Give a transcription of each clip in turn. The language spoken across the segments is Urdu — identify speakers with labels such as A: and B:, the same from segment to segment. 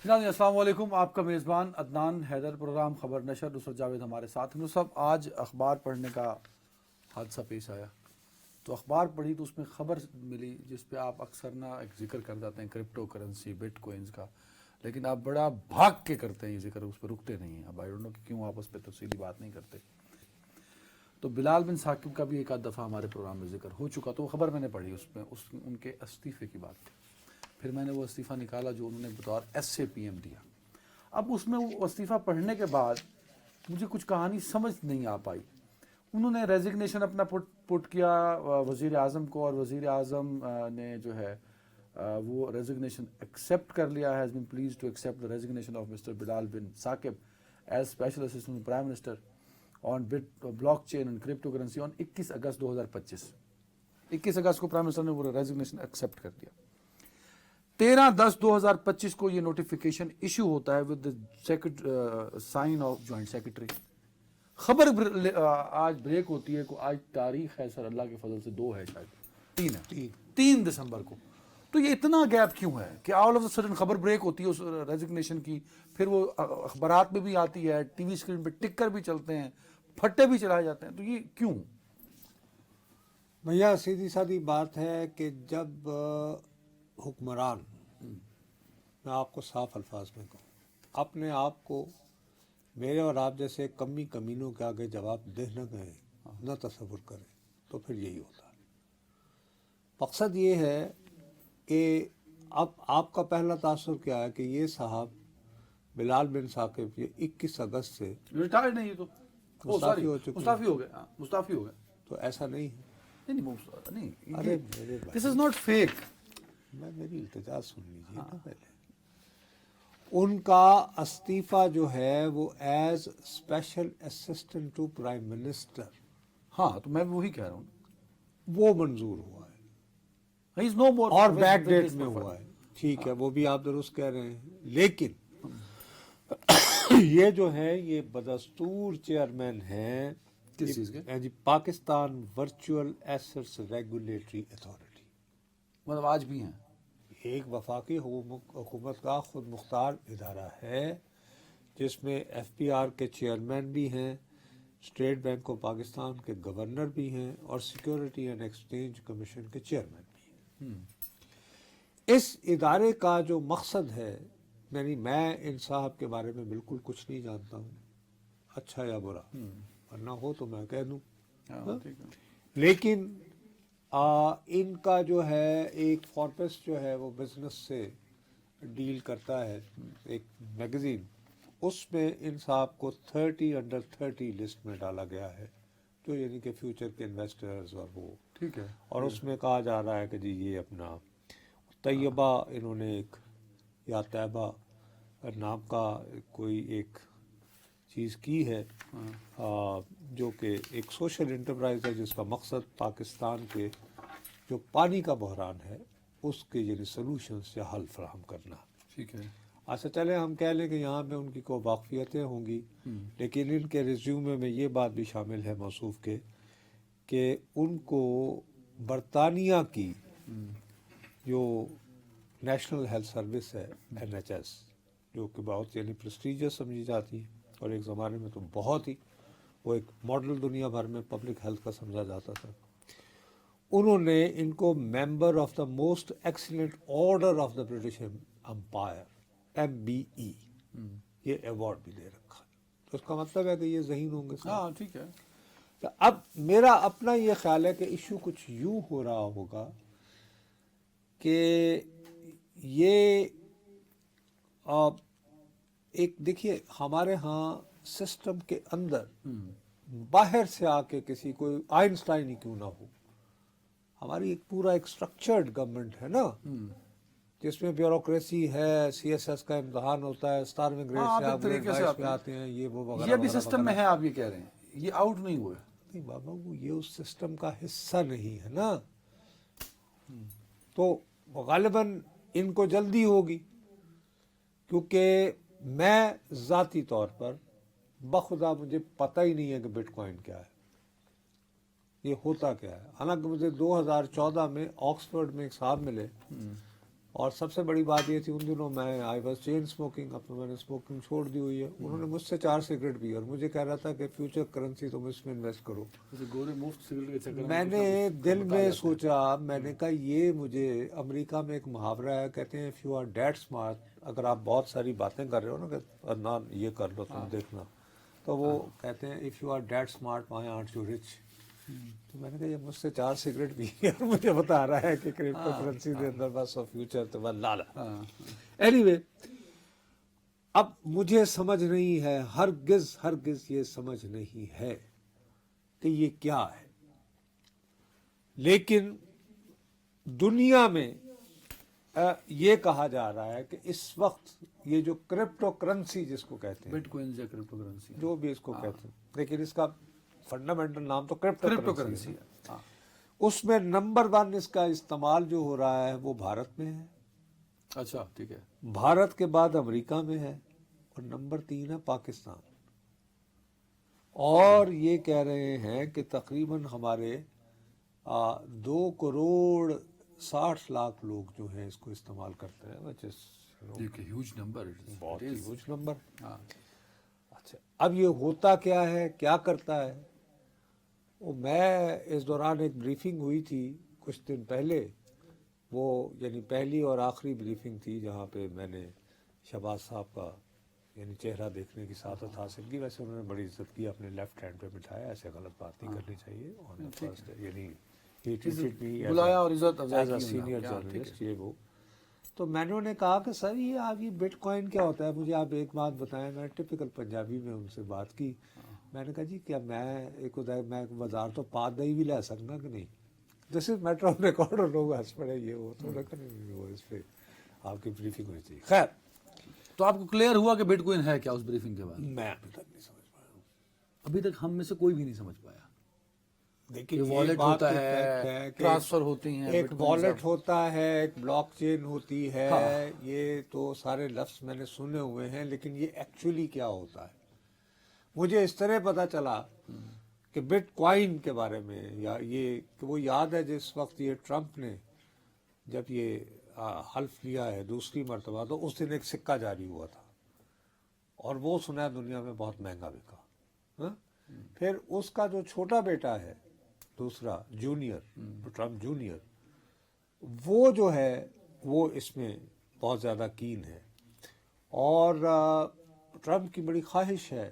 A: ناظرین السلام علیکم، آپ کا میزبان عدنان حیدر، پروگرام خبر نشر نصرت جاوید ہمارے ساتھ ہیں۔ صاحب آج اخبار پڑھنے کا حادثہ پیش آیا، تو اخبار پڑھی تو اس میں خبر ملی جس پہ آپ اکثر نا ایک ذکر کر جاتے ہیں کرپٹو کرنسی بٹ کوئنز کا، لیکن آپ بڑا بھاگ کے کرتے ہیں یہ ذکر، اس پہ رکتے نہیں ہیں۔ اب آئی ڈونٹ نو کہ کیوں آپ اس پہ تفصیلی بات نہیں کرتے۔ تو بلال بن ثاقب کا بھی ایک آدھ دفعہ ہمارے پروگرام میں ذکر ہو چکا، تو وہ خبر میں نے پڑھی، اس میں ان کے استعفے کی بات تھی۔ پھر میں نے وہ استعفیٰ نکالا جو انہوں نے بطور ایس اے پی ایم دیا۔ اب اس میں وہ استعفیٰ پڑھنے کے بعد مجھے کچھ کہانی سمجھ نہیں آ پائی۔ انہوں نے ریزگنیشن اپنا پٹ کیا وزیر اعظم کو، اور وزیر اعظم نے جو ہے وہ ریزگنیشن ایکسیپٹ کر لیا ہے، has been please to accept the resignation of mister Bilal bin Saqib as special assistant prime minister on blockchain and cryptocurrency on 21 August 2025۔ 21 اگست کو پرائم منسٹر نے وہ ریزگنیشن ایکسیپٹ کر دیا۔ 13/10/2025 کو یہ نوٹیفیکیشن ایشو ہوتا ہے with sign off joint secretary. خبر آج بریک ہوتی ہے، آج تاریخ ہے سر اللہ کے فضل سے 2 ہے، شاید 3 دسمبر کو۔ تو یہ اتنا گیپ کیوں ہے کہ آل آف اے سڈن خبر بریک ہوتی ہے اس ریزگنیشن کی، پھر وہ اخبارات میں بھی آتی ہے، ٹی وی اسکرین پہ ٹکر بھی چلتے ہیں، پھٹے بھی چلائے جاتے ہیں، تو یہ کیوں؟
B: بھیا سیدھی سادھی بات ہے کہ جب حکمران، میں آپ کو صاف الفاظ میں کہوں، اپنے آپ کو میرے اور آپ جیسے کمینوں کے آگے جواب دہ نہ گئے، نہ تصور کریں، تو پھر یہی ہوتا ہے۔ مقصد یہ ہے کہ اب آپ کا پہلا تاثر کیا ہے کہ یہ صاحب بلال بن ثاقب یہ 21 اگست سے
A: ریٹائرڈ نہیں، تو
B: مستعفی ہو چکے ہیں۔
A: مستعفی ہو گئے۔
B: تو ایسا نہیں ہے۔
A: نہیں، دس از ناٹ فیک۔
B: میری التجا سن لیجیے نا پہلے۔ ان کا استعفیٰ جو ہے وہ as special assistant to prime minister,
A: ہاں تو میں وہی کہہ رہا ہوں،
B: وہ منظور ہوا ہے
A: ہی از نو مور
B: اور بیک ڈیٹ میں ہوا ہے۔ ٹھیک ہے، وہ بھی آپ درست کہہ رہے ہیں، لیکن یہ جو ہے یہ بدستور چیئرمین ہیں
A: کس چیز کے؟
B: جی Pakistan virtual assets regulatory authority,
A: مطلب آج بھی ہیں؟
B: ایک وفاقی حکومت کا خود مختار ادارہ ہے جس میں ایف پی آر کے چیئرمین بھی ہیں، اسٹیٹ بینک آف پاکستان کے گورنر بھی ہیں، اور سیکیورٹی اینڈ ایکسچینج کمیشن کے چیئرمین بھی ہیں۔ اس ادارے کا جو مقصد ہے، یعنی میں ان صاحب کے بارے میں بالکل کچھ نہیں جانتا ہوں، اچھا یا برا، ورنہ ہو تو میں کہہ دوں، لیکن ان کا جو ہے ایک فوربس جو ہے وہ بزنس سے ڈیل کرتا ہے، ایک میگزین، اس میں ان صاحب کو 30 انڈر 30 لسٹ میں ڈالا گیا ہے، جو یعنی کہ فیوچر کے انویسٹرز اور وہ،
A: ٹھیک ہے،
B: اور اس میں کہا جا رہا ہے کہ جی یہ اپنا طیبہ انہوں نے ایک یا طیبہ نام کا کوئی ایک چیز کی ہے، جو کہ ایک سوشل انٹرپرائز ہے جس کا مقصد پاکستان کے جو پانی کا بحران ہے اس کے یعنی سلوشن سے حل فراہم کرنا۔
A: ٹھیک ہے،
B: اچھا چلے ہم کہہ لیں کہ یہاں پہ ان کی کوئی واقفیتیں ہوں گی، لیکن ان کے ریزیومے میں یہ بات بھی شامل ہے موصوف کے کہ ان کو برطانیہ کی جو نیشنل ہیلتھ سروس ہے NHS، جو کہ بہت یعنی پریسٹیجس سمجھی جاتی ہے، اور ایک زمانے میں تو بہت ہی وہ ایک ماڈل دنیا بھر میں پبلک ہیلتھ کا سمجھا جاتا تھا، انہوں نے ان کو member of the most excellent order of the British umpire MBE یہ ایوارڈ بھی دے رکھا ہے۔ تو اس کا مطلب ہے کہ یہ ذہین ہوں گے۔
A: ہاں ٹھیک ہے۔
B: تو اب میرا اپنا یہ خیال ہے کہ ایشو کچھ یوں ہو رہا ہوگا کہ یہ ایک دیکھیے ہمارے ہاں سسٹم کے اندر باہر سے آ کے کسی کوئی آئنسٹائن ہی کیوں نہ ہو، ہماری ایک پورا ایک سٹرکچرڈ گورنمنٹ ہے نا، جس میں بیوروکریسی ہے، CSS کا امتحان ہوتا ہے، 17ویں گریڈ سے آپ گریڈ 22 پہ آتے ہیں، یہ وہ وغیرہ،
A: یہ بھی سسٹم میں ہے، آپ یہ کہہ رہے ہیں یہ آؤٹ نہیں ہوا ہے؟
B: نہیں بابا، وہ یہ اس سسٹم کا حصہ نہیں ہے نا، تو غالباً ان کو جلدی ہوگی، کیونکہ میں ذاتی طور پر بخدا مجھے پتہ ہی نہیں ہے کہ بٹ کوائن کیا ہے، یہ ہوتا کیا ہے۔ حالانکہ مجھے 2014 میں آکسفورڈ میں ایک صاحب ملے، اور سب سے بڑی بات یہ تھی ان دنوں میں آئی واز چین اسموکنگ، اب تو میں نے اسموکنگ چھوڑ دی ہوئی ہے. انہوں نے مجھ سے 4 سگریٹ پی اور مجھے کہہ رہا تھا کہ فیوچر کرنسی تم اس میں انویسٹ کرو.
A: گورے مفت سگریٹ کے چکر
B: میں
A: کچھ
B: نے
A: نہ کچھ
B: دل
A: بتا
B: میں
A: جاتے ہیں.
B: سوچا، میں نے کہا یہ مجھے امریکہ میں ایک محاورہ ہے، کہتے ہیں if you are that smart, اگر آپ بہت ساری باتیں کر رہے ہو نا کہ عدنان یہ کر لو تم دیکھنا، تو وہ کہتے ہیں if you are that smart why aren't you rich. تو میں نے کہا یہ مجھ سے 4 سگریٹ پی اور مجھے بتا رہا ہے کہ کرپٹو کرنسی کے اندر بس فیوچر تو بس لالا. اینی وے، اب مجھے سمجھ نہیں ہے، ہرگز یہ سمجھ نہیں ہے کہ یہ کیا ہے، لیکن دنیا میں یہ کہا جا رہا ہے کہ اس وقت یہ جو کرپٹو کرنسی جس کو کہتے ہیں،
A: بٹ کوئنز یا کرپٹو کرنسی
B: جو بھی اس کو کہتے ہیں، لیکن اس کا فنڈامنٹل نام تو کرپٹو
A: کرپٹو
B: کرنسی
A: کرنسی
B: ہے.
A: ہے.
B: اس میں نمبر 1 اس کا استعمال جو ہو رہا ہے وہ بھارت میں ہے،
A: اچھا ٹھیک ہے.
B: بھارت کے بعد امریکہ میں ہے، اور نمبر 3 ہے پاکستان. اور یہ کہہ رہے ہیں کہ تقریباً ہمارے 2 کروڑ 60 لاکھ لوگ جو ہیں اس کو استعمال کرتے ہیں، which is,
A: ایک ہیوج نمبر،
B: بہت ہی ہیوج نمبر.
A: ہاں.
B: اچھا، اب یہ ہوتا کیا ہے، کیا کرتا ہے؟ وہ میں اس دوران ایک بریفنگ ہوئی تھی کچھ دن پہلے، وہ یعنی پہلی اور آخری بریفنگ تھی جہاں پہ میں نے شہباز صاحب کا یعنی چہرہ دیکھنے کی سعادت حاصل کی. ویسے انہوں نے بڑی عزت کی، اپنے لیفٹ ہینڈ پہ بٹھایا، ایسے غلط بات نہیں کرنی چاہیے. یعنی
A: بلایا اور عزت
B: ایز اے سینئر جرنلسٹ یہ وہ. تو میں نے انہیں کہا کہ سر یہ آپ یہ بٹ کوائن کیا ہوتا ہے، مجھے آپ ایک بات بتائیں. میں ٹپیکل پنجابی میں ان سے بات کی. میں نے کہا جی کیا میں بازار تو پا دہی بھی لے سکنا کہ نہیں، دس از میٹر آف ریکارڈ. اور لوگ ہنس پڑے، یہ وہ تو وہ اس پہ آپ کی بریفنگ ہونی چاہیے. خیر،
A: تو آپ کو کلیئر ہوا کہ بٹ کوئن ہے کیا اس بریفنگ کے بعد؟
B: میں ابھی تک نہیں سمجھ پایا ہوں.
A: ابھی تک ہم میں سے کوئی بھی نہیں سمجھ پایا.
B: دیکھیے
A: والیٹ ہوتا ہے،
B: کہ
A: ٹرانسفر ہوتی ہیں،
B: ایک والیٹ ہوتا ہے، ایک بلاک چین ہوتی ہے.
A: ہاں.
B: یہ تو سارے لفظ میں نے سنے ہوئے ہیں، لیکن یہ ایکچولی کیا ہوتا ہے مجھے اس طرح پتا چلا کہ بٹ کوائن کے بارے میں، یا یہ کہ وہ یاد ہے جس وقت یہ ٹرمپ نے جب یہ حلف لیا ہے دوسری مرتبہ، تو اس دن ایک سکہ جاری ہوا تھا اور وہ سنا دنیا میں بہت مہنگا بکا. پھر اس کا جو چھوٹا بیٹا ہے دوسرا جونیئر، ٹرمپ جونیئر، وہ جو ہے وہ اس میں بہت زیادہ کین ہے، اور ٹرمپ کی بڑی خواہش ہے،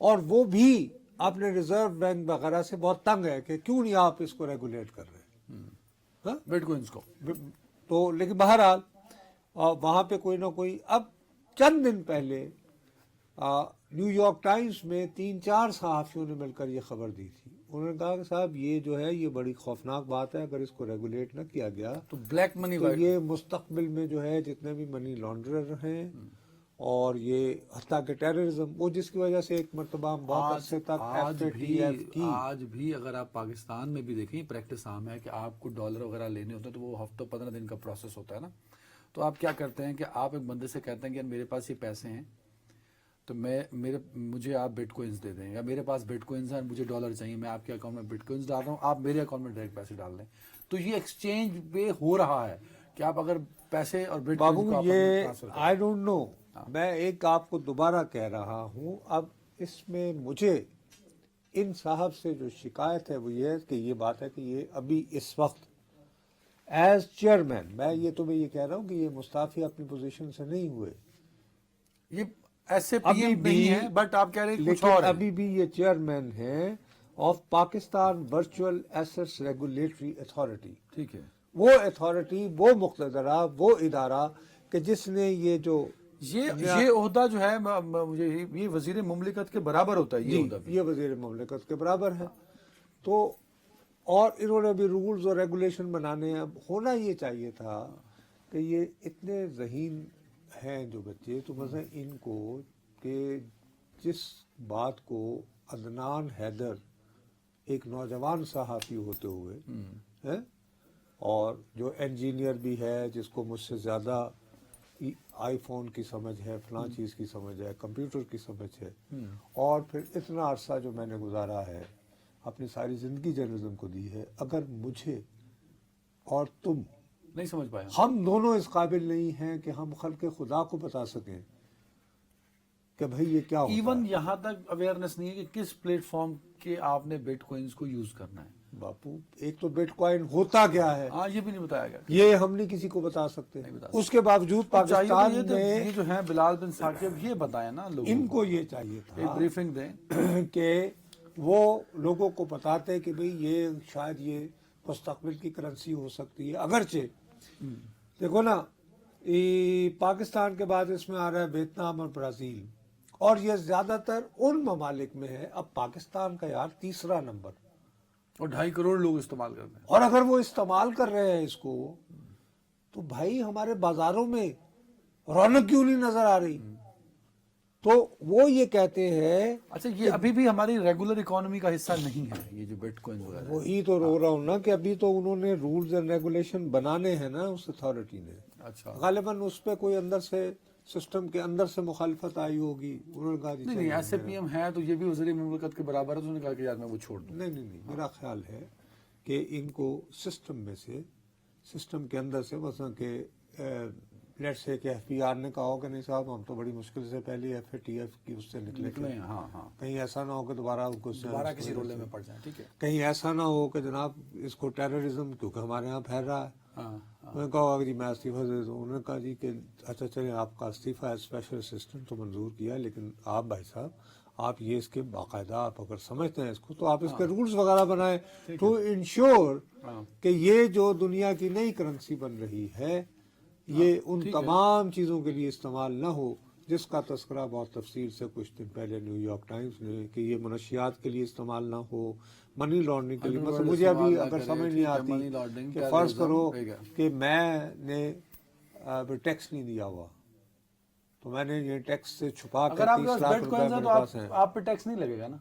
B: اور وہ بھی اپنے ریزرو بینک وغیرہ سے بہت تنگ ہے کہ کیوں نہیں آپ اس کو ریگولیٹ کر رہے
A: بٹ کوئنز کو.
B: تو لیکن بہرحال وہاں پہ کوئی نہ کوئی. اب چند دن پہلے نیو یارک ٹائمز میں 3-4 صحافیوں نے مل کر یہ خبر دی تھی. انہوں نے کہا کہ صاحب یہ جو ہے یہ بڑی خوفناک بات ہے، اگر اس کو ریگولیٹ نہ کیا گیا
A: تو بلیک منی
B: تو یہ مستقبل میں جو ہے جتنے بھی منی لانڈرر ہیں اور یہ حتیٰ کہ ٹیررزم، وہ جس کی وجہ سے ایک مرتبہ ہم بہت عرصے تک
A: آج بھی اگر آپ پاکستان میں بھی دیکھیں پریکٹس عام ہے کہ آپ کو ڈالر وغیرہ لینے ہوتے ہیں تو وہ ہفتوں 15 دن کا پروسیس ہوتا ہے نا. تو آپ کیا کرتے ہیں کہ آپ ایک بندے سے کہتے ہیں کہ میرے پاس یہ پیسے ہیں تو مجھے آپ بٹ کوئنز دے دیں، یا میرے پاس بٹ کوئنز ہیں مجھے ڈالر چاہیے، میں آپ کے اکاؤنٹ میں بٹ کوئنز ڈال رہا ہوں، آپ میرے اکاؤنٹ میں ڈائریکٹ پیسے ڈال دیں. تو یہ ایکسچینج پہ ہو رہا ہے کہ آپ اگر پیسے اور بٹ کوئنز کو
B: یہ آئی ڈونٹ نو. میں ایک آپ کو دوبارہ کہہ رہا ہوں، اب اس میں مجھے ان صاحب سے جو شکایت ہے وہ یہ ہے کہ یہ بات ہے کہ یہ ابھی اس وقت ایز چیئرمین، میں یہ تمہیں یہ کہہ رہا ہوں کہ یہ مستعفی اپنی پوزیشن سے نہیں ہوئے،
A: یہ ایسے پی ایم نہیں ہے، بٹ آپ کہہ رہے ہیں کچھ اور ہے.
B: ابھی بھی یہ چیئرمین ہیں of Pakistan virtual assets regulatory authority.
A: ٹھیک ہے.
B: وہ اتھارٹی، وہ مقتدرہ، وہ ادارہ کہ جس نے یہ جو
A: یہ عہدہ جو ہے مجھے یہ وزیر مملکت کے برابر ہوتا ہے. یہ عہدہ
B: یہ وزیر مملکت کے برابر ہے. تو اور انہوں نے بھی رولز اور ریگولیشن بنانے ہیں. اب ہونا یہ چاہیے تھا کہ یہ اتنے ذہین ہیں جو بچے، تو مثلا ان کو کہ جس بات کو عدنان حیدر ایک نوجوان صحافی ہوتے ہوئے اور جو انجینئر بھی ہے، جس کو مجھ سے زیادہ آئی فون کی سمجھ ہے، فلاں چیز کی سمجھ ہے، کمپیوٹر کی سمجھ ہے، اور پھر اتنا عرصہ جو میں نے گزارا ہے، اپنی ساری زندگی جرنلزم کو دی ہے، اگر مجھے اور تم
A: نہیں سمجھ پایا.
B: ہم دونوں اس قابل نہیں ہیں کہ ہم خلق خدا کو بتا سکیں کہ بھئی یہ کیا ہوتا
A: ایون
B: ہے.
A: یہاں تک اویئرنیس نہیں ہے کہ کس پلیٹ فارم کے آپ نے بٹ کوئنز کو یوز کرنا ہے.
B: باپو ایک تو بٹ کوائن ہوتا کیا ہے
A: ہاں یہ بھی نہیں بتایا گیا.
B: یہ ہم نہیں کسی کو بتا سکتے.
A: نہیں بتا سکتے.
B: اس کے باوجود پاکستان
A: یہ
B: میں
A: جو ہیں بلال بن ثاقب یہ بتائیں نا لوگوں
B: ان کو یہ چاہیے
A: ایک
B: تھا
A: بریفنگ دیں.
B: کہ وہ لوگوں کو بتاتے کہ بھئی یہ شاید یہ مستقبل کی کرنسی ہو سکتی ہے. اگرچہ دیکھو نا پاکستان کے بعد اس میں آ رہا ہے ویتنام اور برازیل، اور یہ زیادہ تر ان ممالک میں ہے. اب پاکستان کا یار تیسرا نمبر،
A: اور 2.5 کروڑ لوگ استعمال کرتے ہیں.
B: اور اگر وہ استعمال کر رہے ہیں اس کو تو بھائی ہمارے بازاروں میں رونق کیوں نہیں نظر آ رہی؟ تو وہ یہ کہتے ہیں.
A: اچھا یہ ابھی بھی ہماری ریگولر اکانومی کا حصہ نہیں ہے یہ جو بٹ کوئنز وغیرہ.
B: وہی تو رو رہا ہوں نا کہ ابھی تو انہوں نے رولز اینڈ ریگولیشن بنانے ہیں نا اس اتھارٹی نے.
A: اچھا
B: غالباً اس پہ کوئی اندر سے سسٹم کے اندر سے مخالفت آئی ہوگی. انہوں نے کہا
A: نہیں ایس اے پی ایم ہے تو یہ بھی وزیر مملکت کے برابر ہے، تو انہوں نے کہا کہ یار میں وہ چھوڑ دوں.
B: نہیں میرا خیال ہے کہ ان کو سسٹم میں سے، سسٹم کے اندر سے، مثلا کہ لیٹ سے کہ ایف پی آر نے کہا ہو کہ نہیں صاحب ہم تو بڑی مشکل سے پہلے ایف اے ٹی ایف کی اس سے نکلے
A: ہیں. ہاں ہاں
B: کہیں ایسا نہ ہو کہ دوبارہ ان کو
A: دوبارہ کسی رولے میں پڑ جائیں. ٹھیک ہے.
B: کہیں ایسا نہ ہو کہ جناب اس کو ٹیررزم کیونکہ ہمارے ہاں پھیل رہا ہے.
A: ہاں
B: انہوں نے کہا ہوگا کہ جی میں استعفیٰ دے دوں. انہوں نے کہا جی کہ اچھا چلیں آپ کا استعفیٰ اسپیشل اسسٹنٹ تو منظور کیا، لیکن آپ بھائی صاحب آپ یہ اس کے باقاعدہ آپ اگر سمجھتے ہیں اس کو تو آپ اس کے رولز وغیرہ بنائیں ٹو انشور کہ یہ جو دنیا کی نئی کرنسی بن رہی ہے یہ ان تمام چیزوں کے لیے استعمال نہ ہو جس کا تذکرہ بہت تفصیل سے کچھ دن پہلے نیو یارک ٹائمز نے کہ یہ منشیات کے لیے استعمال نہ ہو، منی لانڈرنگ کے لیے. مثلا مجھے ابھی اگر سمجھ نہیں آتی کہ فرض کرو کہ میں نے ٹیکس نہیں دیا ہوا تو میں نے یہ ٹیکس سے چھپا کر 30 لاکھ روپے میرے پاس ہیں.
A: آپ پہ ٹیکس نہیں لگے گا نا،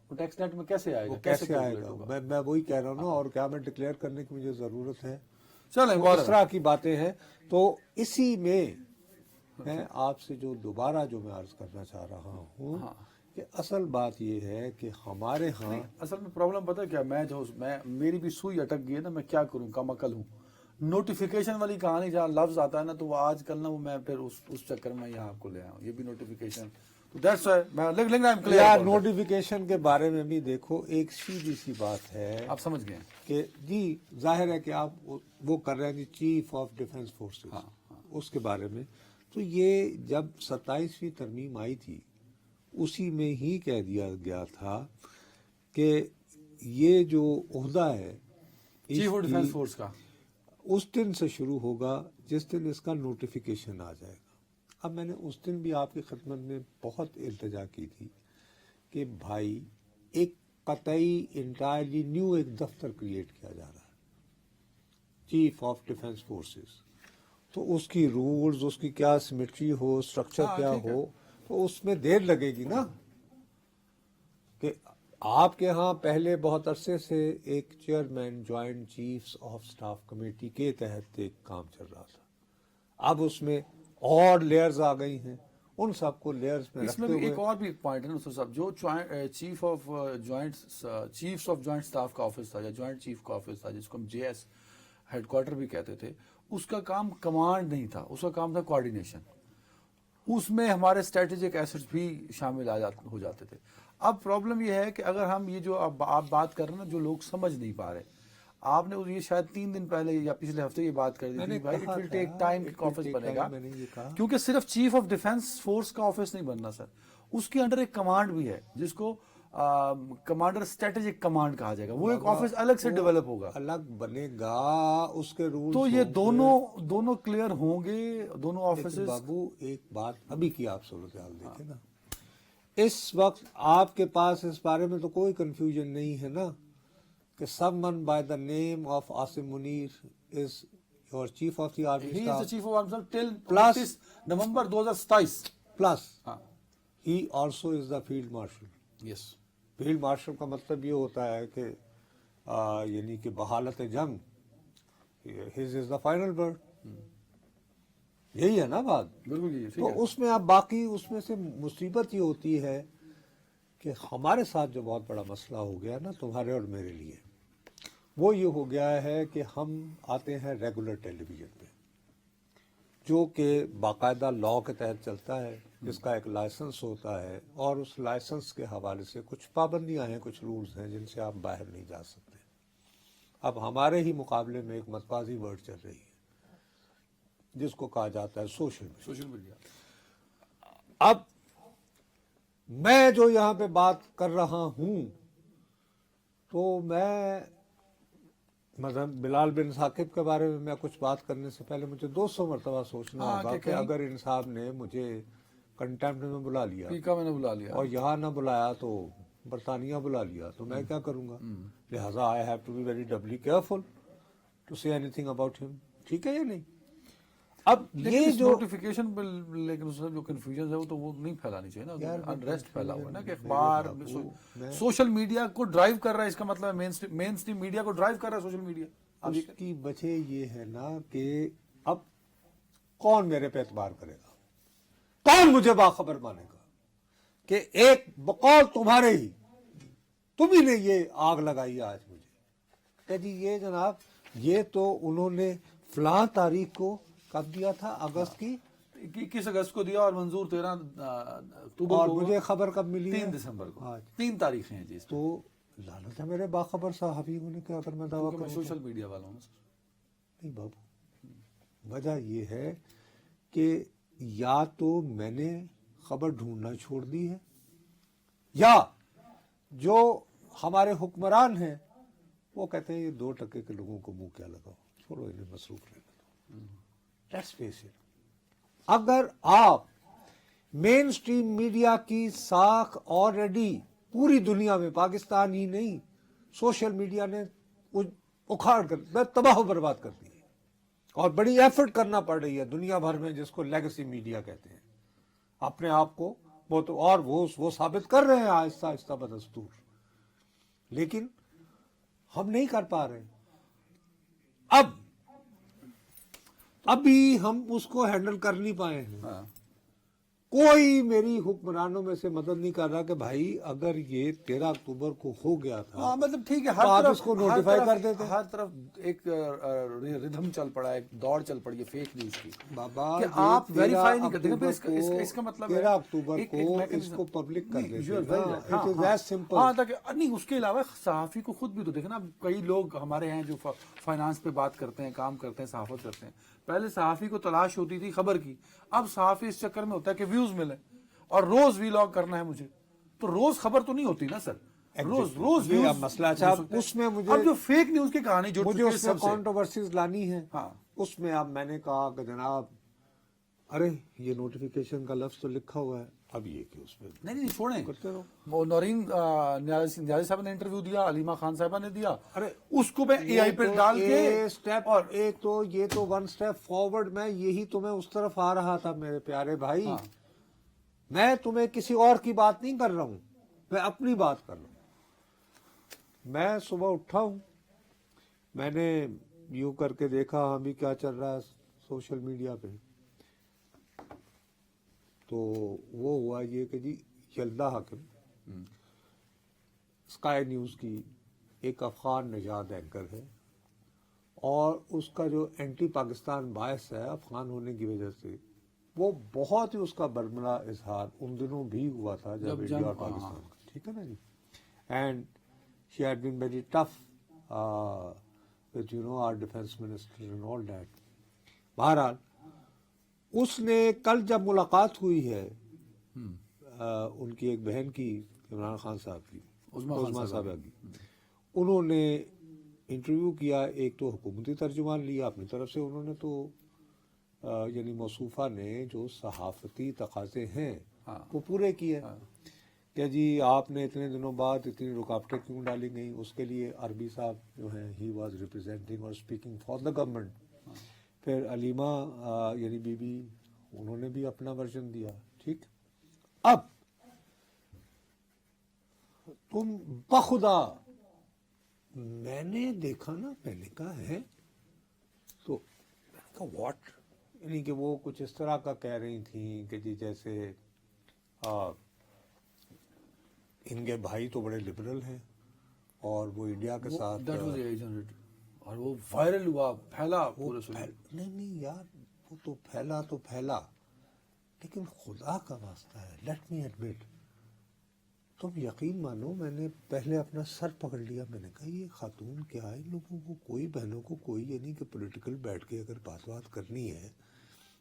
A: وہ ٹیکس نیٹ میں کیسے آئے گا؟
B: کیسے آئے گا؟ میں وہی کہہ رہا ہوں نا. اور کیا میں ڈکلیئر کرنے کی مجھے ضرورت ہے؟
A: چلیں
B: اس طرح کی باتیں ہیں. تو اسی میں میں آپ سے جو دوبارہ جو میں عرض کرنا چاہ رہا ہوں کہ اصل بات یہ ہے کہ ہمارے ہاں
A: اصل میں پرابلم پتہ کیا، میں میری بھی سوئی اٹک گئی ہے نا، میں کیا کروں، کم عقل ہوں. نوٹیفیکیشن والی کہانی جہاں لفظ آتا ہے نا تو وہ آج کل نا وہ میں پھر اس چکر میں یہاں آپ کو لے آیا ہوں. یہ بھی نوٹیفیکیشن تو دیٹس وائی میں لکھ رہا ہوں.
B: یا نوٹیفیکیشن کے بارے میں بھی دیکھو ایک سیدھی سی بات ہے،
A: آپ سمجھ گئے
B: کہ جی ظاہر ہے کہ آپ وہ کر رہے ہیں جی چیف آف ڈیفنس فورسز، اس کے بارے میں تو یہ جب 27ویں ترمیم آئی تھی اسی میں ہی کہہ دیا گیا تھا کہ یہ جو عہدہ ہے
A: چیف آف ڈیفنس فورس کا
B: اس دن سے شروع ہوگا جس دن اس کا نوٹیفیکیشن آ جائے گا. اب میں نے اس دن بھی آپ کی خدمت میں بہت التجا کی تھی کہ بھائی ایک قطعی انٹائرلی نیو ایک دفتر کریٹ کیا جا رہا ہے چیف آف ڈیفنس فورسز، تو اس کی رولز، اس کی کیا سمیٹری ہو، سٹرکچر کیا ہو، تو اس میں دیر لگے گی نا. کہ آپ کے ہاں پہلے بہت عرصے سے ایک chairman joint chiefs of staff committee کے تحت ایک کام چل رہا تھا. اب اس میں اور لیئرز آ گئی ہیں، ان سب کو لیئرز میں
A: اس میں
B: رکھتے
A: بھی
B: ہوئے
A: ایک اور بھی پوائنٹ ہے نا صاحب، جو چیف آف جوائنٹ سٹاف کا آفس تھا یا جوائنٹ چیف کا آفس تھا جس کو ہم جے ایس ہیڈ کوارٹر بھی کہتے تھے، اس کا کام کمانڈ نہیں تھا، اس کا کام تھا کوارڈینیشن. اس میں ہمارے اسٹریٹجک ایسٹس بھی شامل ہو جاتے تھے. اب پرابلم یہ ہے کہ اگر ہم یہ جو آپ بات کر رہے ہیں نا جو لوگ سمجھ نہیں پا رہے، آپ نے یہ شاید 3 دن پہلے یا پچھلے ہفتے یہ بات کر دی تھی بھائی اٹ ول ٹیک ٹائم کہ آفس بنے گا، کیونکہ صرف چیف آف ڈیفنس فورس کا آفس نہیں بننا سر، اس کے انڈر ایک کمانڈ بھی ہے جس کو کمانڈر اسٹریٹجک کمانڈ کہا جائے گا. وہ ایک آفس الگ سے ڈیولپ ہوگا،
B: الگ بنے گا، اس کے رولز.
A: تو یہ دونوں کلیئر ہوں گے دونوں آفیسز.
B: بابو ایک بات ابھی کی آپ صورتحال دیکھیں نا، اس وقت آپ کے پاس اس بارے میں تو کوئی کنفیوژن نہیں ہے نا کہ someone by the name of Asim Munir is your chief of the army
A: He is the
B: staff
A: chief of army staff till
B: Plus-
A: 29 November 2027.
B: plus
A: ہاں
B: he also is the field marshal.
A: Yes
B: field marshal کا مطلب یہ ہوتا ہے کہ یعنی کہ بحالت جنگ his is the final word. یہی ہے نا بات.
A: بالکل یہ
B: تو اس میں اب باقی اس میں سے مصیبت یہ ہوتی ہے کہ ہمارے ساتھ جو بہت بڑا مسئلہ ہو گیا نا تمہارے اور میرے لیے، وہ یہ ہو گیا ہے کہ ہم آتے ہیں ریگولر ٹیلی ویژن پہ جو کہ باقاعدہ لاء کے تحت چلتا ہے، جس کا ایک لائسنس ہوتا ہے، اور اس لائسنس کے حوالے سے کچھ پابندیاں ہیں، کچھ رولز ہیں جن سے آپ باہر نہیں جا سکتے۔ اب ہمارے ہی مقابلے میں ایک متوازی ورڈ چل رہی ہے جس کو کہا جاتا ہے سوشل
A: میڈیا۔
B: اب میں جو یہاں پہ بات کر رہا ہوں تو میں مثلا بلال بن ثاقب کے بارے میں کچھ بات کرنے سے پہلے مجھے 200 مرتبہ سوچنا ہوگا کہ اگر ان صاحب نے مجھے کنٹیمپٹ میں بلا لیا،
A: پیکا میں نے بلا لیا،
B: اور یہاں نہ بلایا تو برطانیہ بلا لیا، تو میں کیا کروں گا؟ لہٰذا I have to be very doubly careful to سے اینی تھنگ اباؤٹ ہم، ٹھیک ہے یا نہیں؟ اب یہ جو
A: نوٹیفیکیشن پر، لیکن اس میں جو کنفیوژن ہے وہ تو وہ نہیں پھیلانی چاہیے نا، انریسٹ پھیلا ہوا ہے نا کہ اخبار سوشل میڈیا کو ڈرائیو کر رہا ہے، اس کا مطلب ہے مین اسٹریم میڈیا کو ڈرائیو کر رہا ہے سوشل میڈیا۔
B: اس کی وجہ یہ ہے نا کہ اب کون میرے پہ اعتبار کرے گا، کون مجھے باخبر مانے گا کہ ایک بقول تمہارے ہی تم ہی نے یہ آگ لگائی آج مجھے کہ جی یہ جناب یہ تو انہوں نے فلاں تاریخ کو کب دیا تھا، اگست کی
A: 21 اگست کو دیا اور منظور 13 اکتوبر
B: اور
A: کو،
B: مجھے خبر کب ملی؟
A: 3 دسمبر کو،
B: آج
A: 3 تاریخیں ہیں جی۔
B: تو لعنت ہے میرے باخبر صحافی ہونے کے اگر میں دعویٰ کروں
A: سوشل میڈیا والا ہوں
B: نہیں بابو، وجہ یہ ہے کہ یا تو میں نے خبر ڈھونڈنا چھوڑ دی ہے، یا جو ہمارے حکمران ہیں وہ کہتے ہیں یہ 2% کے لوگوں کو منہ کیا لگاؤ، چھوڑو انہیں مصروف رہنے دو۔ لیٹس فیس اٹ، اگر آپ مین سٹریم میڈیا کی ساکھ آلریڈی پوری دنیا میں، پاکستان ہی نہیں، سوشل میڈیا نے اکھاڑ کر تباہ و برباد کر دی ہے، اور بڑی ایفرٹ کرنا پڑ رہی ہے دنیا بھر میں، جس کو لیگیسی میڈیا کہتے ہیں، اپنے آپ کو اور وہ ثابت کر رہے ہیں آہستہ آہستہ بدستور، لیکن ہم نہیں کر پا رہے۔ ابھی ہم اس کو ہینڈل کر نہیں پائے ہیں، کوئی میری حکمرانوں میں سے مدد نہیں کر رہا کہ بھائی اگر یہ 13 اکتوبر کو ہو گیا تھا،
A: مطلب ٹھیک ہے،
B: تو آپ اس کو نوٹیفائی کر دیتے۔
A: ہر طرف ایک ردھم چل پڑا ہے، ایک دوڑ چل پڑی ہے فیک نیوز کی،
B: بابا
A: کہ آپ ویریفائی نہیں کرتے، اس کا مطلب ہے
B: 13 اکتوبر کو اس کو پبلک کر دیتے،
A: ہاں، تاکہ نہیں، اس کے علاوہ صحافی کو خود بھی تو دیکھنا، کئی لوگ ہمارے ہیں جو فائنانس پہ بات کرتے ہیں، کام کرتے ہیں، صحافت کرتے ہیں، پہلے صحافی کو تلاش ہوتی تھی خبر کی، اب صحافی اس چکر میں ہوتا ہے کہ ویوز ملے، اور روز ویلاگ کرنا ہے مجھے، تو روز خبر تو نہیں ہوتی نا سر، روز
B: یہ اب مسئلہ صاحب، اس میں مجھے
A: اب جو فیک نیوز کی کہانی جو
B: مجھے اس میں کانٹروورسیز لانی ہے،
A: ہاں،
B: اس میں اب میں نے کہا کہ جناب ارے یہ نوٹیفیکیشن کا لفظ تو لکھا ہوا ہے، اب یہ کہ اس میں
A: نہیں چھوڑیں،
B: کرتے رہو۔
A: وہ نورین نیازی صاحب نے انٹرویو دیا، علیمہ خان صاحبہ نے دیا، ارے اس کو میں اے آئی پہ ڈال کے،
B: اور ایک تو یہ تو 1 اسٹیپ فارورڈ، میں یہی تو میں اس طرف آ رہا تھا میرے پیارے بھائی، میں تمہیں کسی اور کی بات نہیں کر رہا ہوں، میں اپنی بات کر رہا ہوں۔ میں صبح اٹھا ہوں، میں نے یوں کر کے دیکھا ابھی کیا چل رہا ہے سوشل میڈیا پہ، تو وہ ہوا یہ کہ جی یلدا حاکم اسکائی نیوز کی ایک افغان نژاد اینکر ہے، اور اس کا جو اینٹی پاکستان باعث ہے افغان ہونے کی وجہ سے، وہ بہت ہی اس کا برملا اظہار ان دنوں بھی ہوا تھا جب انڈیا اور پاکستان کا، ٹھیک ہے نا جی، and she had been very tough with our defence minister and all that. بہرحال اس نے کل جب ملاقات ہوئی ہے ان کی ایک بہن کی، عمران خان صاحب کی، عظمیٰ صاحبہ کی، انہوں نے انٹرویو کیا، ایک تو حکومتی ترجمان لیا اپنی طرف سے، انہوں نے تو یعنی موصوفہ نے جو صحافتی تقاضے ہیں وہ پورے کیے، کہ جی آپ نے اتنے دنوں بعد اتنی رکاوٹیں کیوں ڈالی گئیں، اس کے لیے عربی صاحب جو ہیں ہی واز ریپرزینٹنگ اور اسپیکنگ فار دا گورنمنٹ، پھر علیمہ یعنی بی بی، انہوں نے بھی اپنا ورژن دیا، ٹھیک۔ اب تم بخدا، میں نے دیکھا نا، میں نے کہا ہے تو واٹ، یعنی کہ وہ کچھ اس طرح کا کہہ رہی تھیں کہ جی جیسے ان کے بھائی تو بڑے لبرل ہیں اور وہ انڈیا کے ساتھ
A: دیٹ واز اے جنریٹڈ اور وہ وائرل ہوا, پھیلا پورے
B: نہیں یار, وہ تو پھیلا لیکن خدا کا واسطہ ہے, لیٹ می ایڈمٹ, تم یقین مانو میں نے پہلے اپنا سر پکڑ لیا, میں نے کہا یہ خاتون کیا ہے, ان لوگوں کو کوئی بہنوں کو کوئی یہ نہیں کہ پولیٹیکل بیٹھ کے اگر بات کرنی ہے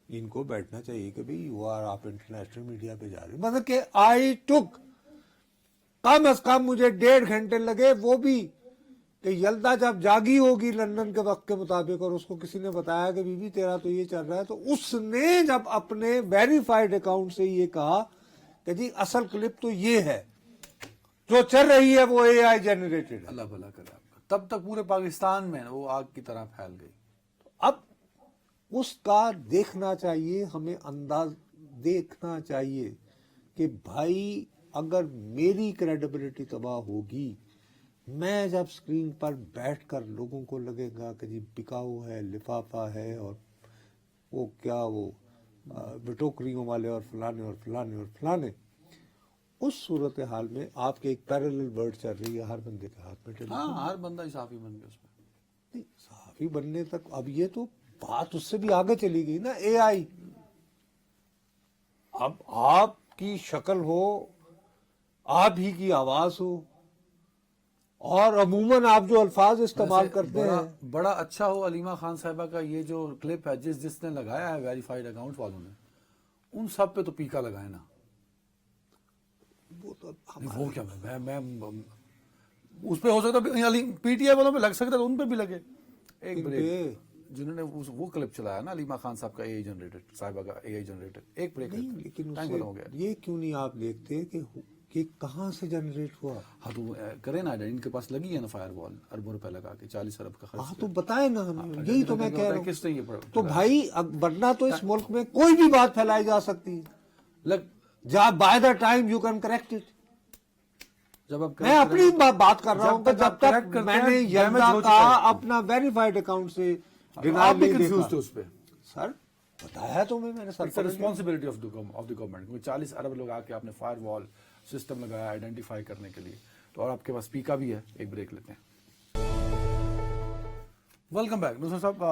B: ان کو بیٹھنا چاہیے کہ بھئی آپ انٹرنیشنل میڈیا پہ جا رہے ہیں. مطلب کہ آئی ٹک کم از کم مجھے 1.5 گھنٹے لگے, وہ بھی کہ یلدا جب جاگی ہوگی لندن کے وقت کے مطابق اور اس کو کسی نے بتایا کہ بی بی تیرا تو یہ چل رہا ہے, تو اس نے جب اپنے ویریفائڈ اکاؤنٹ سے یہ کہا کہ جی اصل کلپ تو یہ ہے, جو چل رہی ہے وہ اے آئی جنریٹڈ ہے.
A: اللہ بھلا کرے آپ کا. تب تک پورے پاکستان میں وہ آگ کی طرح پھیل گئی.
B: اب اس کا دیکھنا چاہیے, ہمیں انداز دیکھنا چاہیے کہ بھائی اگر میری کریڈیبلٹی تباہ ہوگی, میں جب سکرین پر بیٹھ کر لوگوں کو لگے گا کہ جی بکاؤ ہے, لفافہ ہے, اور وہ کیا وہ بٹوکریوں والے اور فلانے, اس صورتحال میں آپ کے ایک پیرلل ورڈ چل رہی ہے ہر بندے کے ہاتھ میں.
A: ہاں, ہر بندہ صحافی بن گیا اس میں.
B: نہیں, صحافی بننے تک اب یہ تو بات اس سے بھی آگے چلی گئی نا, اے آئی. اب آپ کی شکل ہو, آپ ہی کی آواز ہو, اور عموماً آپ جو الفاظ استعمال کرتے ہیں.
A: بڑا اچھا ہو علیمہ خان صاحبہ کا یہ جو کلپ ہے, جس نے لگایا ہے ویریفائڈ اکاؤنٹ والوں نے, ان سب پہ تو پیکا لگائے نا.
B: وہ تو
A: وہ کیا میں اس پہ ہو سکتا پی ٹی آئی والوں پہ لگ سکتا تو ان پہ بھی لگے. ایک بریک, جنہوں نے وہ کلپ چلایا نا علیمہ خان صاحب کا اے آئی جنریٹڈ, صاحبہ کا اے آئی جنریٹڈ, ایک بریک.
B: نہیں, لیکن
A: ٹائم ختم ہو گیا.
B: یہ کیوں نہیں آپ دیکھتے کہ کہاں سے جنریٹ ہوا؟
A: ہاں تو کرے نا, ان کے پاس لگی ہے نا فائر وال, اربوں روپے لگا کے 40 ارب کا خرچ.
B: ہاں تو بتائے نا ہمیں, یہی تو میں کہہ رہا ہوں.
A: کس نے یہ
B: تو بھائی ورنہ تو اس ملک میں کوئی بھی بات پھیلائی جا سکتی ہے, جب by the time you can correct it. میں اپنی بات کر رہا ہوں کہ جب تک میں نے یلدا کا اپنا ویریفائڈ اکاؤنٹ سے
A: آپ بھی کنفیوز تھے اس پہ.
B: سر بتایا تو میں نے سر
A: ریسپانسبلٹی آف دی گورنمنٹ. 40 ارب لوگ آ کے آپ نے فائر وال سسٹم لگایا آئیڈینٹیفائی کرنے کے لیے, تو اور آپ کے پاس پیکا بھی ہے. ایک بریک لیتے ہیں. Welcome back. نصر صاحب,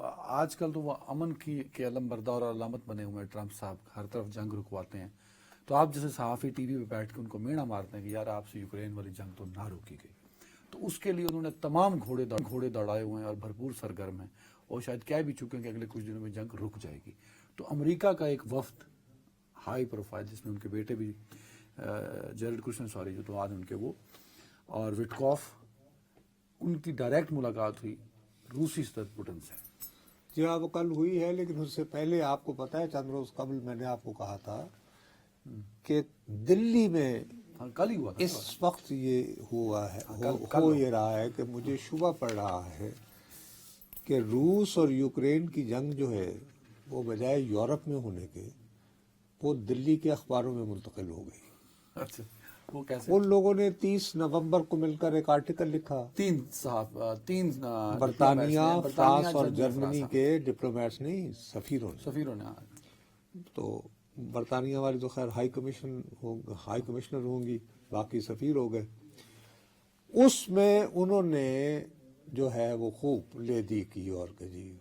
A: آج کل تو وہ امن کے علم بردار اور علامت بنے ہوئے ہیں ٹرمپ صاحب, ہر طرف جنگ رکواتے ہیں. تو آپ جیسے صحافی ٹی وی پہ بیٹھ کے ان کو مینا مارتے ہیں کہ یار آپ سے یوکرین والی جنگ تو نہ روکی گئی, تو اس کے لیے انہوں نے تمام گھوڑے دوڑائے ہوئے ہیں اور بھرپور سرگرم ہیں, اور شاید کہہ بھی چکے ہیں کہ اگلے کچھ دنوں میں جنگ رک جائے گی. تو امریکہ کا ایک وفد ہائی پروفائل, جس میں ان کے بیٹے بھی جیرڈ کشنر جو تو آج ان کے وہ, اور وٹکوف, ان کی ڈائریکٹ ملاقات ہوئی روسی صدر پوٹن سے.
B: جی ہاں, وہ کل ہوئی ہے, لیکن اس سے پہلے آپ کو پتا ہے چند روز قبل میں نے آپ کو کہا تھا کہ دلی میں
A: کل ہی ہوا تھا,
B: اس وقت یہ ہوا ہے, ہو یہ رہا ہے کہ مجھے شبہ پڑ رہا ہے کہ روس اور یوکرین کی جنگ جو ہے وہ بجائے یورپ میں ہونے کے وہ دلی کے اخباروں میں منتقل ہو گئی.
A: اچھا, وہ کیسے؟
B: ان لوگوں نے 30 نومبر کو مل کر ایک آرٹیکل لکھا,
A: 3
B: برطانیہ, فرانس اور جرمنی کے ڈپلومیٹس نہیں, سفیروں نے. تو برطانیہ والی تو خیر ہائی کمشنر ہوں گی, باقی سفیر ہو گئے. اس میں انہوں نے جو ہے وہ خوب لے دی کی, اور کہ جی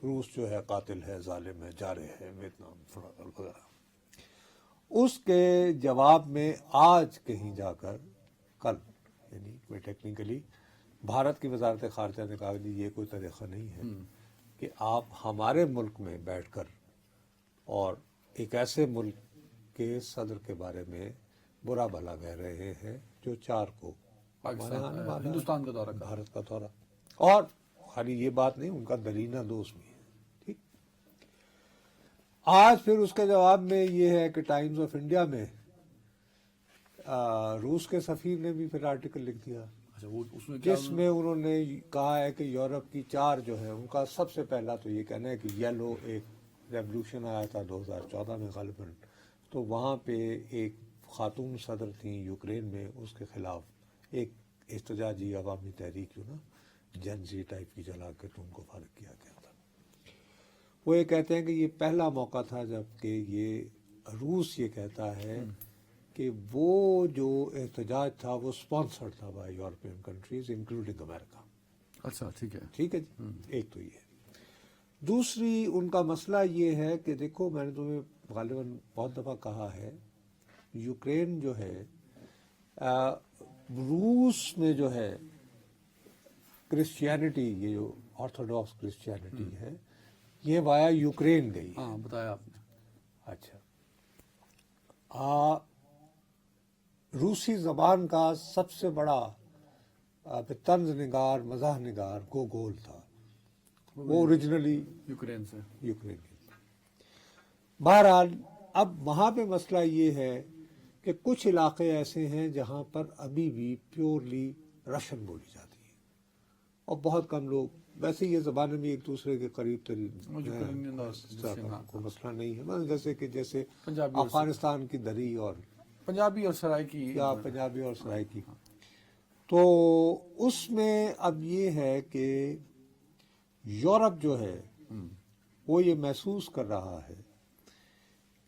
B: روس جو ہے قاتل ہے, ظالم ہے, جارح ہے, ویتنام وغیرہ. اس کے جواب میں آج کہیں جا کر کل, یعنی ٹیکنیکلی بھارت کی وزارت خارجہ نے کہا کہ یہ کوئی طریقہ نہیں ہے کہ آپ ہمارے ملک میں بیٹھ کر اور ایک ایسے ملک کے صدر کے بارے میں برا بھلا کہہ رہے ہیں جو 4 کو
A: ہندوستان کا دورہ,
B: بھارت کا دورہ, اور خالی یہ بات نہیں, ان کا درینہ دوست بھی ہے. ٹھیک, آج پھر اس کے جواب میں یہ ہے کہ ٹائمز آف انڈیا میں روس کے سفیر نے بھی پھر آرٹیکل لکھ دیا, جس میں انہوں نے کہا ہے کہ یورپ کی 4 جو ہے ان کا سب سے پہلا تو یہ کہنا ہے کہ یلو ایک ریولوشن آیا تھا 2014 میں غالباً, تو وہاں پہ ایک خاتون صدر تھیں یوکرین میں, اس کے خلاف ایک احتجاجی عوامی تحریک جو نا جنزی ٹائپ کی جلا کے تو ان کو فارغ کیا گیا تھا. وہ یہ کہتے ہیں کہ یہ پہلا موقع تھا جب کہ یہ روس یہ کہتا ہے کہ وہ جو احتجاج تھا وہ اسپانسر تھا بائی یورپین کنٹریز انکلوڈنگ امریکہ.
A: اچھا ٹھیک ہے.
B: ٹھیک ہے جی. ایک تو یہ. دوسری ان کا مسئلہ یہ ہے کہ دیکھو میں نے تمہیں غالباً بہت دفعہ کہا ہے یوکرین جو ہے روس میں جو ہے کرسچینٹی یہ جو آرتھوڈاکس کرسچینٹی ہے یہ وایا یوکرین گئی.
A: ہاں بتایا آپ نے.
B: اچھا روسی زبان کا سب سے بڑا طنز نگار مزاح نگار گوگول تھا وہ اوریجنلی
A: یوکرین سے.
B: یوکرین کی. بہرحال اب وہاں پہ مسئلہ یہ ہے کہ کچھ علاقے ایسے ہیں جہاں پر ابھی بھی پیورلی رشین بولی جاتی ہے اور بہت کم لوگ. ویسے یہ زبانیں بھی ایک دوسرے کے قریب ترین کوئی مسئلہ نہیں ہے جیسے افغانستان کی دری اور
A: پنجابی اور سرائکی.
B: یا پنجابی اور سرائکی. تو اس میں اب یہ ہے کہ یورپ جو ہے وہ یہ محسوس کر رہا ہے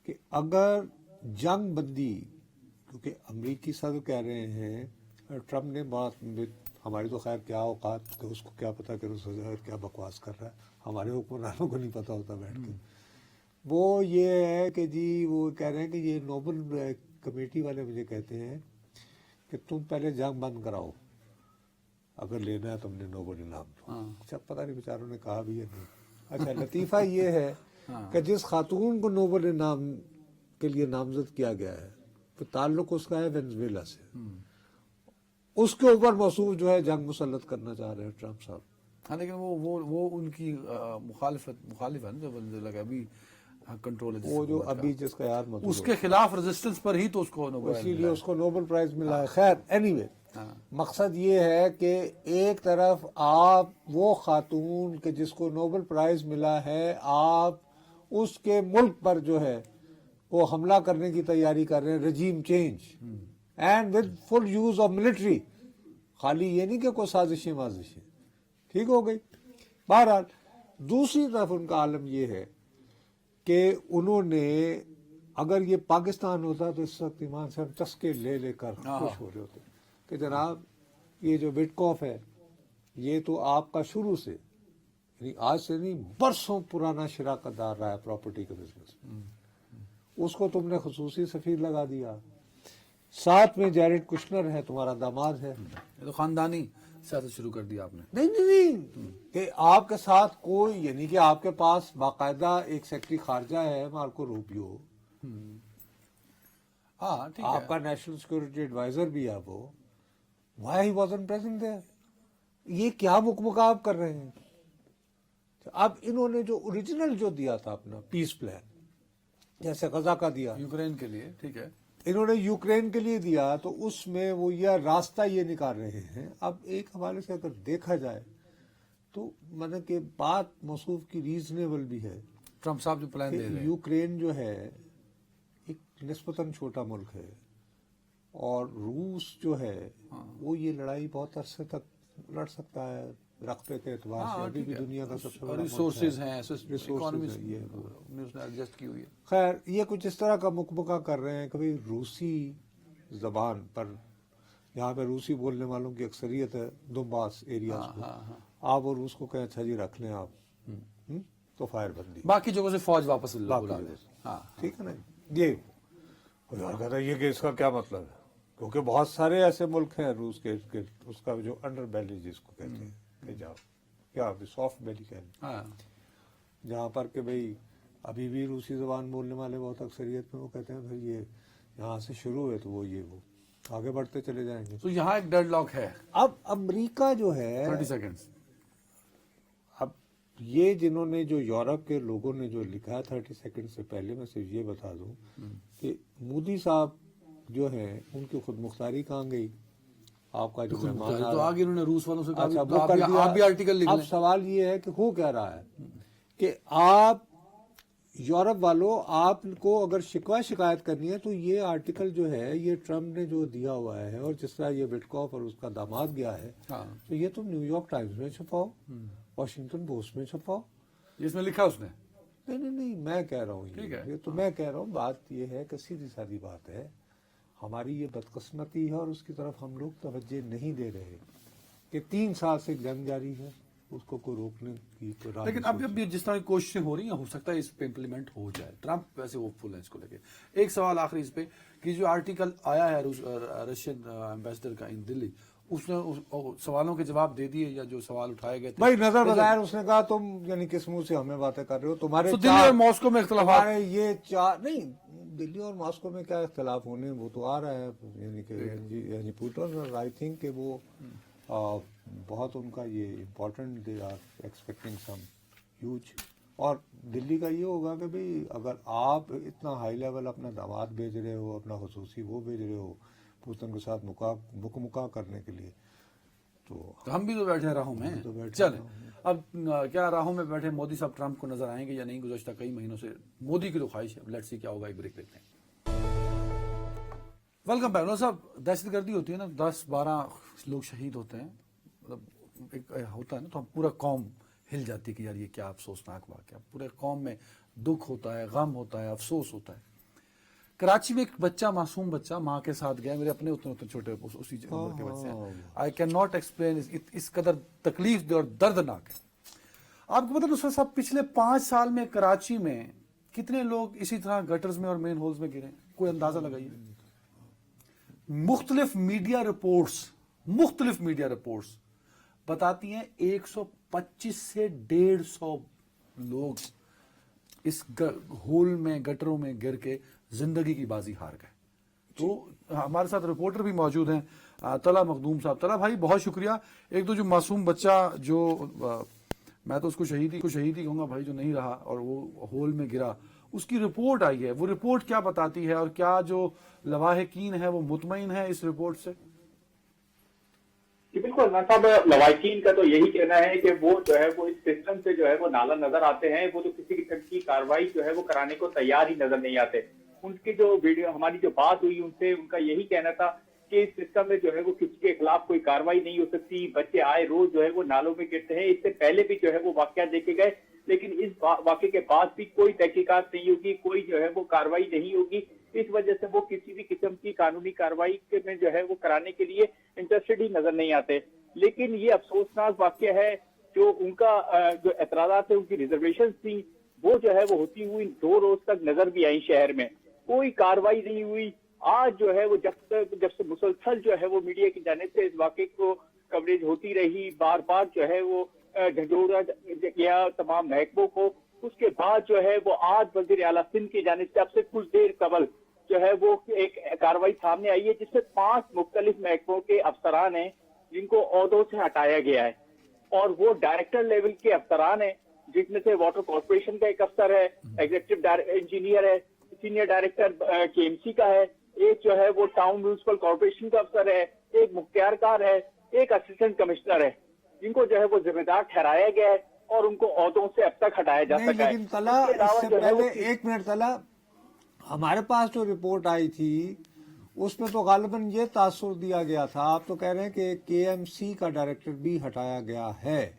B: کہ اگر جنگ بندی کیونکہ امریکی صدر کہہ رہے ہیں ٹرمپ نے بات ہماری تو خیر کیا اوقات کہ اس کو کیا پتا کہ کیا بکواس کر رہا ہے ہمارے حکمرانوں کو نہیں پتا ہوتا بیٹھ کے. وہ یہ ہے کہ جی وہ کہہ رہے ہیں کہ یہ نوبل کمیٹی والے مجھے کہتے ہیں کہ تم پہلے جنگ بند کراؤ اگر لینا ہے تم نے نوبل انعام تو. اچھا پتہ نہیں بیچاروں نے کہا بھی ہے نہیں. اچھا لطیفہ یہ ہے کہ جس خاتون کو نوبل انعام کے لیے نامزد کیا گیا ہے تو تعلق اس کا ہے وینزویلا سے. اس کے اوپر موصوف جو ہے جنگ مسلط کرنا چاہ رہے ہیں ٹرمپ صاحب.
A: ہاں لیکن وہ ان کی مخالف ہے نا جو وینزویلا کا ابھی کنٹرول ہے
B: وہ جو ابھی جس کا یار
A: اس کے خلاف ریزسٹنس پر ہی تو اس کو
B: اسی لیے اس کو نوبل پرائز ملا ہے. خیر اینی وے مقصد یہ ہے کہ ایک طرف آپ وہ خاتون کہ جس کو نوبل پرائز ملا ہے آپ اس کے ملک پر جو ہے وہ حملہ کرنے کی تیاری کر رہے ہیں regime change and with full use of military. خالی یہ نہیں کہ کوئی سازشیں وازشیں. ٹھیک ہو گئی. بہرحال دوسری طرف ان کا عالم یہ ہے کہ انہوں نے اگر یہ پاکستان ہوتا تو اس وقت ایمان سے ہم چسکے لے لے کر خوش ہو رہے ہوتے کہ جناب یہ جو وٹکوف ہے یہ تو آپ کا شروع سے یعنی آج سے نہیں برسوں پرانا شراکت دار رہا ہے پراپرٹی کے بزنس میں. اس کو تم نے خصوصی سفیر لگا دیا. ساتھ میں جیریڈ کشنر ہے تمہارا داماد ہے.
A: یہ تو خاندانی سیاست شروع کر دی آپ نے.
B: نہیں کہ آپ کے ساتھ کوئی یعنی کہ آپ کے پاس باقاعدہ ایک سیکرٹری خارجہ ہے مارکو روبیو.
A: ہاں ٹھیک ہے.
B: آپ کا نیشنل سیکورٹی ایڈوائزر بھی ہے وہ. Why he wasn't present there. یہ کیا مکمکاب کر رہے ہیں. اب انہوں نے جو اوریجنل جو دیا تھا اپنا پیس پلان جیسے غزہ کا دیا
A: یوکرین کے لیے ٹھیک ہے
B: انہوں نے یوکرین کے لیے دیا تو اس میں وہ یہ راستہ یہ نکال رہے ہیں. اب ایک حوالے سے اگر دیکھا جائے تو مطلب کہ بات موصوف کی ریزنیبل بھی ہے.
A: ٹرمپ صاحب جو پلان دے رہے ہیں
B: یوکرین جو ہے ایک نسبتاً چھوٹا ملک ہے اور روس جو ہے وہ یہ لڑائی بہت عرصے تک لڑ سکتا ہے رقبے کے اعتبار سے. ابھی بھی دنیا کا سب سے بڑا
A: ریسورسز ہیں
B: ریسورسز
A: یہ نے ایڈجسٹ کی ہوئی ہے.
B: خیر یہ کچھ اس طرح کا مکمکہ کر رہے ہیں کبھی روسی زبان پر یہاں پہ روسی بولنے والوں کی اکثریت ہے دونباس ایریاز کو. آپ وہ روس کو کہیں اچھا جی رکھ لیں آپ تو فائر بندی
A: باقی جگہوں سے فوج واپس بلا دیں.
B: ٹھیک ہے نا. یہ کہتا ہے یہ کہ اس کا کیا مطلب ہے کیونکہ بہت سارے ایسے ملک ہیں روس کے اس کا جو انڈر بیلی جس کو کہتے ہیں کہ جاؤ کیا سافٹ بیلی کہتے ہیں جہاں پر کہ بھئی ابھی بھی روسی زبان بولنے والے بہت اکثریت میں وہ کہتے ہیں بھئی یہ یہاں سے شروع ہے تو وہ آگے بڑھتے چلے جائیں گے.
A: تو یہاں ایک ڈیڈ لاک ہے.
B: اب امریکہ جو ہے
A: 30 سیکنڈز
B: اب یہ جنہوں نے جو یورپ کے لوگوں نے جو لکھا ہے 30 سیکنڈ سے پہلے میں صرف یہ بتا دوں کہ مودی صاحب جو ہیں ان کی خود مختاری کہاں گئی. آپ کا جو مہمان
A: تو آگے انہوں نے روس والوں سے
B: اچھا
A: کہا آپ بھی آرٹیکل لکھ لیں.
B: اب سوال یہ ہے کہ ہو کیا رہا ہے کہ آپ یورپ والوں آپ کو اگر شکایت کرنی ہے تو یہ آرٹیکل جو ہے یہ ٹرمپ نے جو دیا ہوا ہے اور جس طرح یہ وٹکوف اور اس کا داماد گیا ہے تو یہ تم نیو یارک ٹائمز میں چھپاؤ واشنگٹن پوسٹ میں چھپاؤ.
A: اس میں لکھا اس نے
B: نہیں میں کہہ رہا ہوں یہ تو میں کہہ رہا ہوں بات یہ ہے کہ سیدھی سادی بات ہے ہماری یہ بدقسمتی ہے اور اس کی طرف ہم لوگ توجہ نہیں دے رہے کہ 3 سال سے جنگ جاری ہے، اس کو کوئی روکنے کی کوئی راہ
A: لیکن
B: نہیں
A: اب بھی جس طرح کی کوششیں ہو رہی ہیں ہو سکتا ہے اس پہ امپلیمنٹ ہو جائے. ٹرمپ ویسے ہوپ فل ہے اس کو لے کے. ایک سوال آخری اس پہ کہ جو آرٹیکل آیا ہے رشین ایمبیسڈر کا ان دلی، اس نے سوالوں کے جواب دے دیے یا جو سوال اٹھائے گئے تھے؟
B: بھائی نظر بظاہر اس نے کہا تم یعنی کس منہ سے ہمیں باتیں کر رہے ہو، تمہارے
A: تو دلی اور ماسکو میں اختلافات
B: تمہارے یہ چار نہیں، دلی اور ماسکو میں کیا اختلاف ہونے، وہ تو آ رہا ہے یعنی کہ یعنی پوٹن آئی تھنک کہ وہ بہت ان کا یہ important they are expecting some huge. اور دلی کا یہ ہوگا کہ بھئی اگر آپ اتنا ہائی لیول اپنا دعوات بھیج رہے ہو، اپنا خصوصی وہ بھیج رہے ہو پوتن کے ساتھ مکا کرنے کے لیے، تو
A: ہم بھی تو بیٹھے راہوں میں. چلیں اب کیا راہوں میں بیٹھے مودی صاحب ٹرمپ کو نظر آئیں گے یا نہیں؟ گزشتہ کئی مہینوں سے مودی کی تو خواہش ہے. لیٹس سی کیا ہوگا. ایک بریک لیتے ہیں. Welcome back. نور صاحب، دہشت گردی ہوتی ہے نا، 10-12 لوگ شہید ہوتے ہیں، مطلب ایک ہوتا ہے نا، تو ہم پورا قوم ہل جاتی ہے کہ یار یہ کیا افسوسناک واقعہ. پورے قوم میں دکھ ہوتا ہے، غم ہوتا ہے، افسوس ہوتا ہے. کراچی میں ایک بچہ، معصوم بچہ ماں کے ساتھ گیا، میرے اپنے اتنے چھوٹے اسی عمر کے بچے ہیں. آئی کین ناٹ ایکسپلین، اس قدر تکلیف دہ اور دردناک ہے. آپ کو پتہ نصرت صاحب پچھلے 5 سال میں کراچی میں کتنے لوگ اسی طرح گٹرز میں اور مین ہولز میں گرے؟ کوئی اندازہ لگائیے. مختلف میڈیا رپورٹس بتاتی ہیں 125 سے 150 لوگ اس ہول میں، گٹروں میں گر کے زندگی کی بازی ہار گئے. تو ہمارے ساتھ رپورٹر بھی موجود ہیں، طلحہ مخدوم صاحب. طلحہ بھائی بہت شکریہ. ایک تو جو معصوم بچہ جو میں تو اس کو شہید ہی کہوں گا بھائی، جو نہیں رہا اور وہ ہول میں گرا، اس کی رپورٹ آئی ہے. وہ رپورٹ کیا بتاتی ہے اور کیا جو لواحقین ہے وہ مطمئن ہے اس رپورٹ سے؟
C: جی بالکل نا صاحب، لواحقین کا تو یہی کہنا ہے کہ وہ جو ہے وہ اس سسٹم سے جو ہے وہ نالا نظر آتے ہیں. وہ تو کسی قسم کی کارروائی جو ہے وہ کرانے کو تیار ہی نظر نہیں آتے. ان کی جو ویڈیو ہماری جو بات ہوئی ان سے، ان کا یہی کہنا تھا کہ اس سسٹم میں جو ہے وہ کسی کے خلاف کوئی کارروائی نہیں ہو سکتی. بچے آئے روز جو ہے وہ نالوں میں گرتے ہیں. اس سے پہلے بھی جو ہے وہ واقعات دیکھے گئے، لیکن اس واقعے کے بعد بھی کوئی تحقیقات نہیں ہوگی، کوئی جو ہے وہ کارروائی نہیں ہوگی. اس وجہ سے وہ کسی بھی قسم کی قانونی کارروائی میں جو ہے وہ کرانے کے لیے انٹرسٹڈ ہی نظر نہیں آتے. لیکن یہ افسوسناک واقعہ ہے جو ان کا جو اعتراضات ہیں، ان کی ریزرویشن تھی، وہ جو ہے وہ ہوتی ہوئی 2 روز تک نظر بھی آئی. شہر میں کوئی کارروائی نہیں ہوئی. آج جو ہے وہ جب سے مسلسل جو ہے وہ میڈیا کی جانب سے اس واقعے کو کوریج ہوتی رہی، بار بار جو ہے وہ جھنجھوڑا گیا تمام محکموں کو، اس کے بعد جو ہے وہ آج وزیر اعلیٰ سندھ کی جانب سے اب سے کچھ دیر قبل جو ہے وہ ایک کارروائی سامنے آئی ہے، جس میں 5 مختلف محکموں کے افسران ہیں جن کو عہدوں سے ہٹایا گیا ہے. اور وہ ڈائریکٹر لیول کے افسران ہیں، جس میں سے واٹر کارپوریشن کا ایک افسر ہے، ایگزیکٹو انجینئر ہے، سینئر ڈائریکٹر KMC کا ہے، ایک جو ہے وہ ٹاؤن میونسپل کارپوریشن کا افسر ہے، ایک مختار کار ہے، ایک اسسٹنٹ کمشنر ہے، جن کو جو ہے وہ ذمہ دار ٹھہرایا گیا ہے اور ان کو عہدوں سے اب تک ہٹایا جا سکا ہے.
B: لیکن طلحہ اس سے پہلے ایک منٹ، طلحہ ہمارے پاس جو رپورٹ آئی تھی اس میں تو غالباً یہ تاثر دیا گیا تھا، آپ تو کہہ رہے ہیں کہ KMC کا ڈائریکٹر بھی ہٹایا گیا ہے،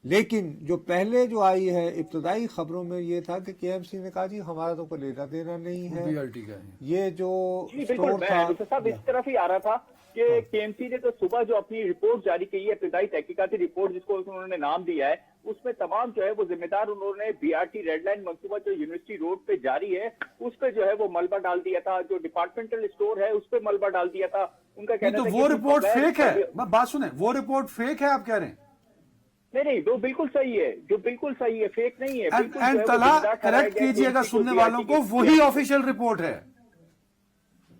B: لیکن جو پہلے جو آئی ہے ابتدائی خبروں میں یہ تھا کہ KMC نے کہا جی ہمارا تو کوئی لینا دینا نہیں ہے.
A: BRT کا ہے
B: یہ جو
C: بالکل میں صاحب اس طرف ہی آ رہا تھا کہ KMC نے تو صبح جو اپنی رپورٹ جاری کی ہے، ابتدائی تحقیقاتی رپورٹ جس کو انہوں نے نام دیا ہے، اس میں تمام جو ہے وہ ذمہ دار انہوں نے BRT ریڈ لائن منصوبہ جو یونیورسٹی روڈ پہ جاری ہے اس پہ جو ہے وہ ملبہ ڈال دیا تھا. جو ڈپارٹمنٹل اسٹور ہے اس پہ ملبہ ڈال دیا تھا. ان کا کہنا تھا
A: وہ رپورٹ فیک ہے. بات سنیں، وہ رپورٹ فیک ہے آپ کہہ رہے ہیں؟
C: نہیں، وہ بالکل صحیح ہے، جو بالکل صحیح ہے، فیک نہیں ہے.
A: اینڈ طلحہ کریکٹ کیجئے گا سننے والوں کو، وہی آفیشیل رپورٹ ہے.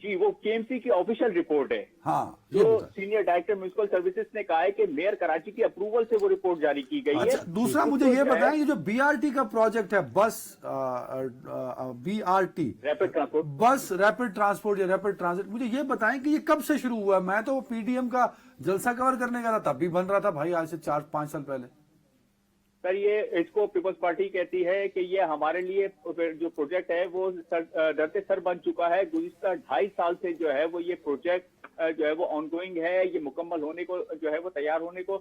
C: جی وہ KMC کی آفیشیل رپورٹ ہے.
A: ہاں،
C: جو سینئر ڈائریکٹر میونسپل سروسز نے کہا ہے کہ میئر کراچی کی اپروول سے وہ رپورٹ جاری کی گئی ہے.
A: دوسرا مجھے یہ بتائیں، یہ جو BRT کا پروجیکٹ ہے، بس BRT
C: ریپڈ ٹرانسپورٹ،
A: بس ریپڈ ٹرانسپورٹ یا ریپڈ ٹرانزٹ، مجھے یہ بتائیں کہ یہ کب سے شروع ہوا ہے؟ میں تو PDM کا جلسہ کور کرنے کا تھا، تب بھی بن رہا تھا بھائی، آج سے 4-5 سال پہلے.
C: سر یہ اس کو پیپلز پارٹی کہتی ہے کہ یہ ہمارے لیے جو پروجیکٹ ہے وہ درتے سر بن چکا ہے. گزشتہ 2.5 سال سے جو ہے وہ یہ پروجیکٹ جو ہے وہ آن گوئنگ ہے. یہ مکمل ہونے کو جو ہے وہ تیار ہونے کو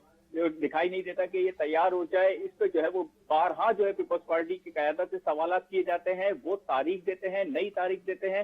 C: دکھائی نہیں دیتا کہ یہ تیار ہو جائے. اس پہ جو ہے وہ بارہا جو ہے پیپلز پارٹی کی قیادت سے سوالات کیے جاتے ہیں. وہ تاریخ دیتے ہیں، نئی تاریخ دیتے ہیں،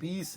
A: 20